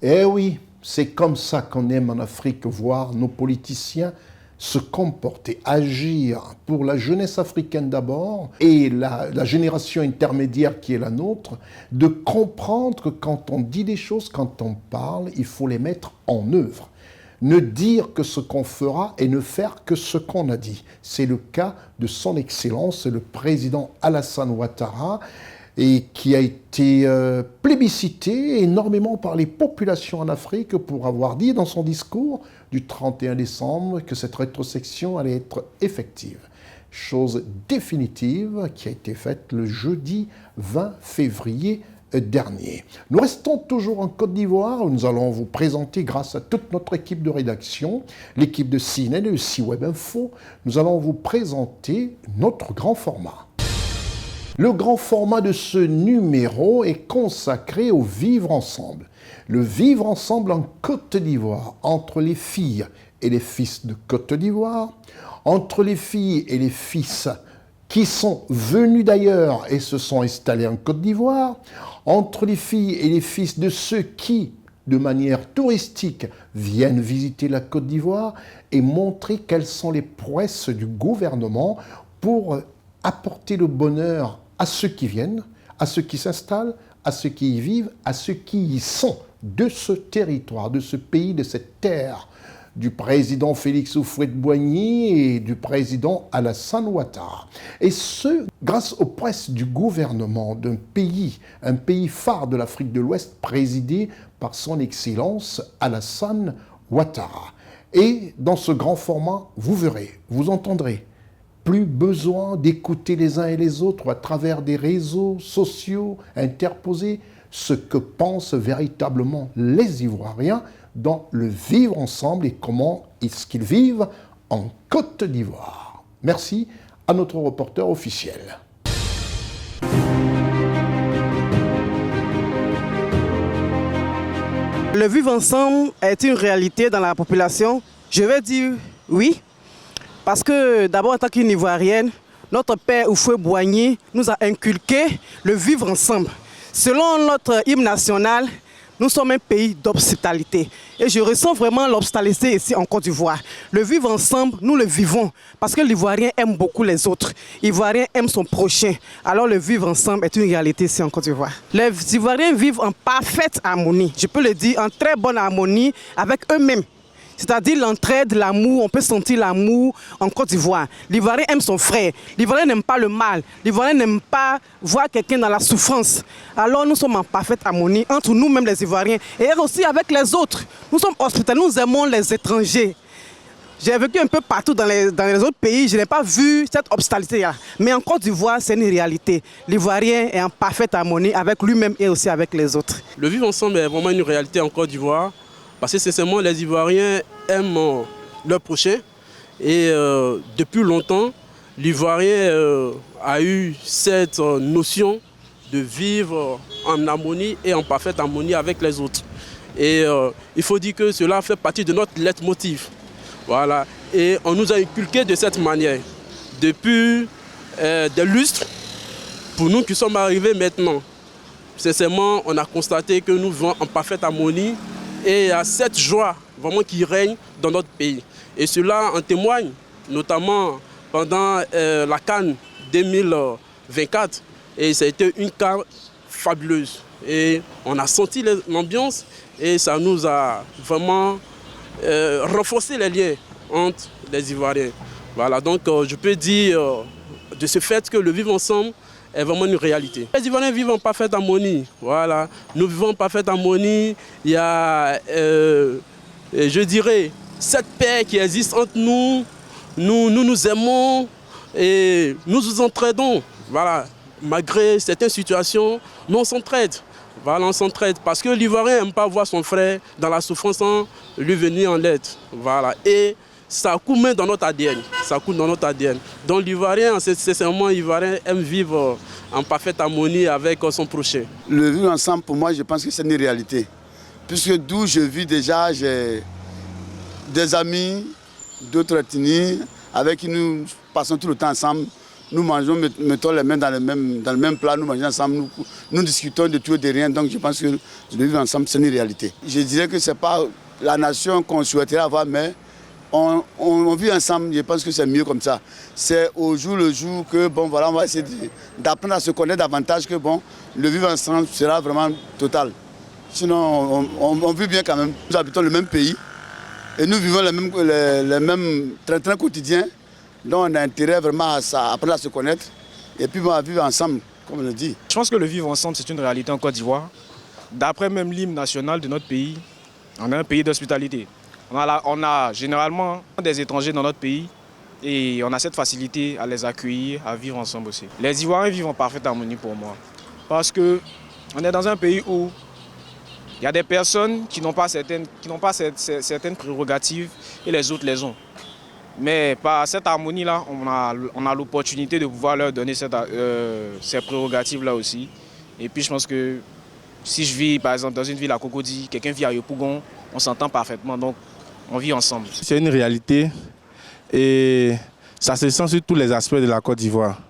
Eh oui, c'est comme ça qu'on aime en Afrique voir nos politiciens se comporter, agir pour la jeunesse africaine d'abord et la génération intermédiaire qui est la nôtre, de comprendre que quand on dit des choses, quand on parle, il faut les mettre en œuvre. Ne dire que ce qu'on fera et ne faire que ce qu'on a dit. C'est le cas de son Excellence, le président Alassane Ouattara, et qui a été plébiscité énormément par les populations en Afrique pour avoir dit dans son discours du 31 décembre que cette rétrosection allait être effective. Chose définitive qui a été faite le jeudi 20 février dernier. Nous restons toujours en Côte d'Ivoire où nous allons vous présenter, grâce à toute notre équipe de rédaction, l'équipe de CNN et de C-Web Info, nous allons vous présenter notre grand format. Le grand format de ce numéro est consacré au vivre ensemble. Le vivre ensemble en Côte d'Ivoire, entre les filles et les fils de Côte d'Ivoire, entre les filles et les fils qui sont venus d'ailleurs et se sont installés en Côte d'Ivoire, entre les filles et les fils de ceux qui, de manière touristique, viennent visiter la Côte d'Ivoire et montrer quelles sont les prouesses du gouvernement pour apporter le bonheur à ceux qui viennent, à ceux qui s'installent, à ceux qui y vivent, à ceux qui y sont, de ce territoire, de ce pays, de cette terre, du président Félix Houphouët-Boigny et du président Alassane Ouattara. Et ce, grâce aux presses du gouvernement d'un pays, un pays phare de l'Afrique de l'Ouest, présidé par son Excellence Alassane Ouattara. Et dans ce grand format, vous verrez, vous entendrez, plus besoin d'écouter les uns et les autres à travers des réseaux sociaux interposés ce que pensent véritablement les Ivoiriens dans le vivre ensemble et comment est-ce qu'ils vivent en Côte d'Ivoire. Merci à notre reporter officiel. Le vivre ensemble est une réalité dans la population. Je vais dire oui. Parce que d'abord, en tant qu'une Ivoirienne, notre père Houphouët-Boigny nous a inculqué le vivre ensemble. Selon notre hymne national, nous sommes un pays d'hospitalité. Et je ressens vraiment l'hospitalité ici en Côte d'Ivoire. Le vivre ensemble, nous le vivons. Parce que l'Ivoirien aime beaucoup les autres. L'Ivoirien aime son prochain. Alors le vivre ensemble est une réalité ici en Côte d'Ivoire. Les Ivoiriens vivent en parfaite harmonie. Je peux le dire, en très bonne harmonie avec eux-mêmes. C'est-à-dire l'entraide, l'amour, on peut sentir l'amour en Côte d'Ivoire. L'Ivoirien aime son frère, l'Ivoirien n'aime pas le mal, l'Ivoirien n'aime pas voir quelqu'un dans la souffrance. Alors nous sommes en parfaite harmonie entre nous-mêmes les Ivoiriens et aussi avec les autres. Nous sommes hospitaliers, nous aimons les étrangers. J'ai vécu un peu partout dans les autres pays, je n'ai pas vu cette hospitalité-là. Mais en Côte d'Ivoire, c'est une réalité. L'Ivoirien est en parfaite harmonie avec lui-même et aussi avec les autres. Le vivre ensemble est vraiment une réalité en Côte d'Ivoire. Parce que sincèrement, les Ivoiriens aiment leur prochain. Et depuis longtemps, l'Ivoirien a eu cette notion de vivre en harmonie et en parfaite harmonie avec les autres. Et il faut dire que cela fait partie de notre leitmotiv. Voilà. Et on nous a inculqué de cette manière. Depuis des lustres, pour nous qui sommes arrivés maintenant, sincèrement, on a constaté que nous vivons en parfaite harmonie. Et il y a cette joie vraiment qui règne dans notre pays. Et cela en témoigne, notamment pendant la CAN 2024. Et ça a été une CAN fabuleuse. Et on a senti l'ambiance et ça nous a vraiment renforcé les liens entre les Ivoiriens. Voilà, donc je peux dire de ce fait que le vivre ensemble est vraiment une réalité. Les Ivoiriens vivent en parfaite harmonie. Voilà. Nous vivons en parfaite harmonie. Il y a, je dirais, cette paix qui existe entre nous. Nous aimons et nous nous entraidons. Voilà. Malgré certaines situations, nous on s'entraide. Voilà, on s'entraide. Parce que l'Ivoirien n'aime pas voir son frère dans la souffrance sans lui venir en aide. Voilà. Et ça coule même dans notre ADN. Ça coule dans notre ADN. Donc l'Ivoirien, sincèrement, l'Ivoirien aime vivre en parfaite harmonie avec son prochain. Le vivre ensemble, pour moi, je pense que c'est une réalité. Puisque d'où je vis déjà, j'ai des amis d'autres ethnies avec qui nous passons tout le temps ensemble. nous mangeons, mettons les mains dans le même plat, nous mangeons ensemble, nous discutons de tout et de rien. Donc je pense que le vivre ensemble, c'est une réalité. Je dirais que ce n'est pas la nation qu'on souhaiterait avoir, mais on vit ensemble, je pense que c'est mieux comme ça. C'est au jour le jour que, bon, voilà, on va essayer d'apprendre à se connaître davantage, que, bon, le vivre ensemble sera vraiment total. Sinon, on vit bien quand même. Nous habitons le même pays et nous vivons les mêmes train-train quotidiens. Donc on a intérêt vraiment à apprendre à se connaître et puis à vivre ensemble, comme on le dit. Je pense que le vivre ensemble, c'est une réalité en Côte d'Ivoire. D'après même l'hymne national de notre pays, on est un pays d'hospitalité. On a généralement des étrangers dans notre pays et on a cette facilité à les accueillir, à vivre ensemble aussi. Les Ivoiriens vivent en parfaite harmonie pour moi. Parce qu'on est dans un pays où il y a des personnes qui n'ont pas certaines prérogatives et les autres les ont. Mais par cette harmonie-là, on a l'opportunité de pouvoir leur donner ces prérogatives-là aussi. Et puis je pense que si je vis par exemple dans une ville à Cocody, quelqu'un vit à Yopougon, on s'entend parfaitement, donc on vit ensemble. C'est une réalité et ça se sent sur tous les aspects de la Côte d'Ivoire.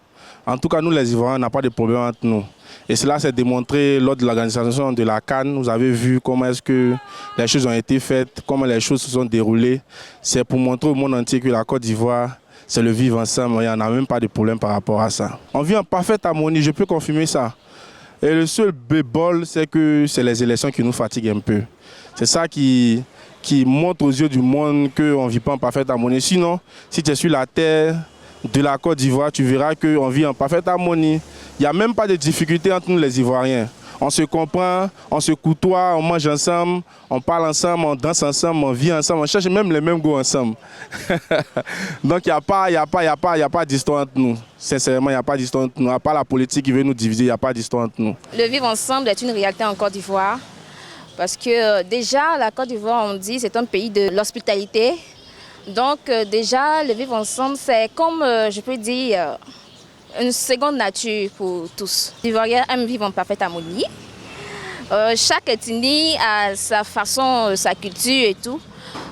En tout cas, nous les Ivoiriens, on n'a pas de problème entre nous. Et cela s'est démontré lors de l'organisation de la CAN. Vous avez vu comment est-ce que les choses ont été faites, comment les choses se sont déroulées. C'est pour montrer au monde entier que la Côte d'Ivoire, c'est le vivre ensemble. Il n'y en a même pas de problème par rapport à ça. On vit en parfaite harmonie, je peux confirmer ça. Et le seul bémol, c'est que c'est les élections qui nous fatiguent un peu. C'est ça qui montre aux yeux du monde qu'on ne vit pas en parfaite harmonie. Sinon, si tu es sur la terre de la Côte d'Ivoire, tu verras qu'on vit en parfaite harmonie. Il n'y a même pas de difficulté entre nous les Ivoiriens. On se comprend, on se côtoie, on mange ensemble, on parle ensemble, on danse ensemble, on vit ensemble, on cherche même les mêmes goûts ensemble. Donc il n'y a pas d'histoire entre nous. Sincèrement, il n'y a pas d'histoire entre nous. À part la politique qui veut nous diviser, il n'y a pas d'histoire entre nous. Le vivre ensemble est une réalité en Côte d'Ivoire. Parce que déjà, la Côte d'Ivoire, on dit, c'est un pays de l'hospitalité. Donc déjà, le vivre ensemble, c'est comme, je peux dire, une seconde nature pour tous. Les Ivoiriens aiment vivre en parfaite harmonie. Chaque ethnie a sa façon, sa culture et tout.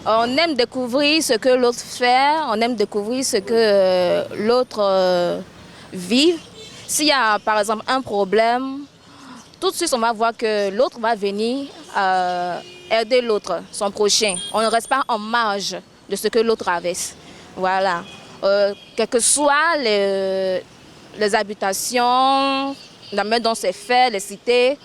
On aime découvrir ce que l'autre fait, on aime découvrir ce que l'autre vit. S'il y a par exemple un problème, tout de suite on va voir que l'autre va venir aider l'autre, son prochain. On ne reste pas en marge de ce que l'autre traverse. Voilà. Quelles que soient les habitations, même dans ses faits, les cités,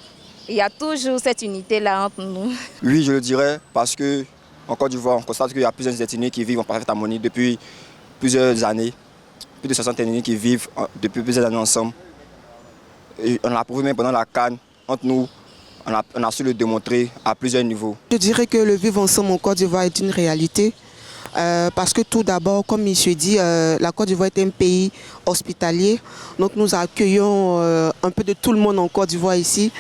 il y a toujours cette unité-là entre nous. Oui, je le dirais, parce qu'en Côte d'Ivoire, on constate qu'il y a plusieurs ethnies qui vivent en parfaite harmonie depuis plusieurs années. Plus de 60 ethnies qui vivent depuis plusieurs années ensemble. Et on l'a prouvé même pendant la CAN, entre nous, on a su le démontrer à plusieurs niveaux. Je dirais que le vivre ensemble en Côte d'Ivoire est une réalité. Parce que tout d'abord, comme il se dit, la Côte d'Ivoire est un pays hospitalier. Donc nous accueillons un peu de tout le monde en Côte d'Ivoire ici.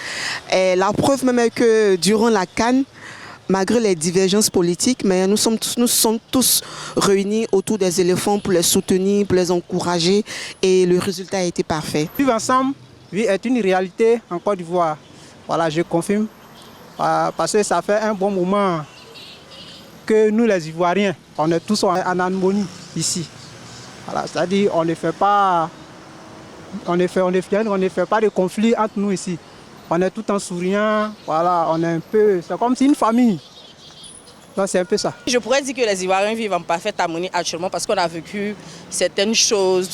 Et la preuve même est que durant la CAN, malgré les divergences politiques, mais nous sommes tous réunis autour des éléphants pour les soutenir, pour les encourager. Et le résultat a été parfait. Vivre ensemble est une réalité en Côte d'Ivoire. Voilà, je confirme. Parce que ça fait un bon moment que nous les Ivoiriens, on est tous en harmonie ici. Voilà, c'est-à-dire on ne fait pas de conflit entre nous ici. On est tout en souriant, voilà, on est un peu, c'est comme si une famille. Donc c'est un peu ça. Je pourrais dire que les Ivoiriens vivent en parfaite harmonie actuellement parce qu'on a vécu certaines choses.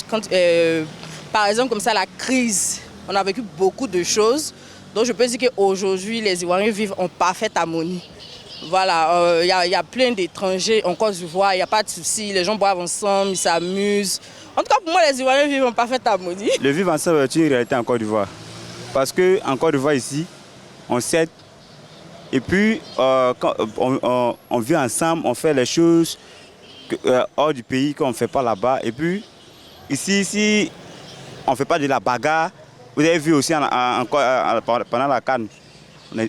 Par exemple, comme ça, la crise, on a vécu beaucoup de choses. Donc je peux dire qu'aujourd'hui, les Ivoiriens vivent en parfaite harmonie. Voilà, il y a plein d'étrangers en Côte d'Ivoire, il n'y a pas de souci, les gens boivent ensemble, ils s'amusent. En tout cas, pour moi, les Ivoiriens vivent en parfaite harmonie. Le vivre ensemble est une réalité en Côte d'Ivoire. Parce qu'en Côte d'Ivoire, ici, on s'aide. Et puis, quand on vit ensemble, on fait les choses hors du pays qu'on ne fait pas là-bas. Et puis, ici, on ne fait pas de la bagarre. Vous avez vu aussi pendant la CAN,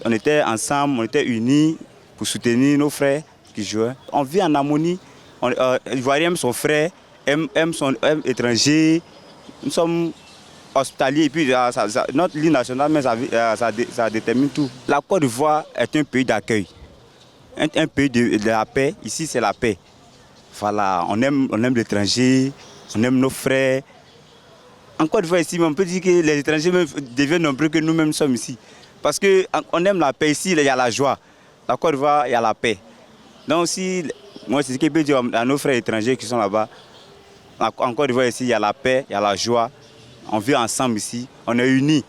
on était ensemble, on était unis pour soutenir nos frères qui jouaient. On vit en harmonie. Les Ivoiriens aiment son frère, aiment étranger. Nous sommes hospitaliers et puis notre ligne nationale, mais ça détermine tout. La Côte d'Ivoire est un pays d'accueil, un pays de la paix. Ici, c'est la paix. Voilà, on aime l'étranger, on aime nos frères. en Côte d'Ivoire ici, on peut dire que les étrangers deviennent nombreux que nous-mêmes sommes ici. Parce qu'on aime la paix ici, il y a la joie. La Côte d'Ivoire, il y a la paix. Donc aussi, moi c'est ce que je peux dire à nos frères étrangers qui sont là-bas. En Côte d'Ivoire ici, il y a la paix, il y a la joie. On vit ensemble ici, on est unis.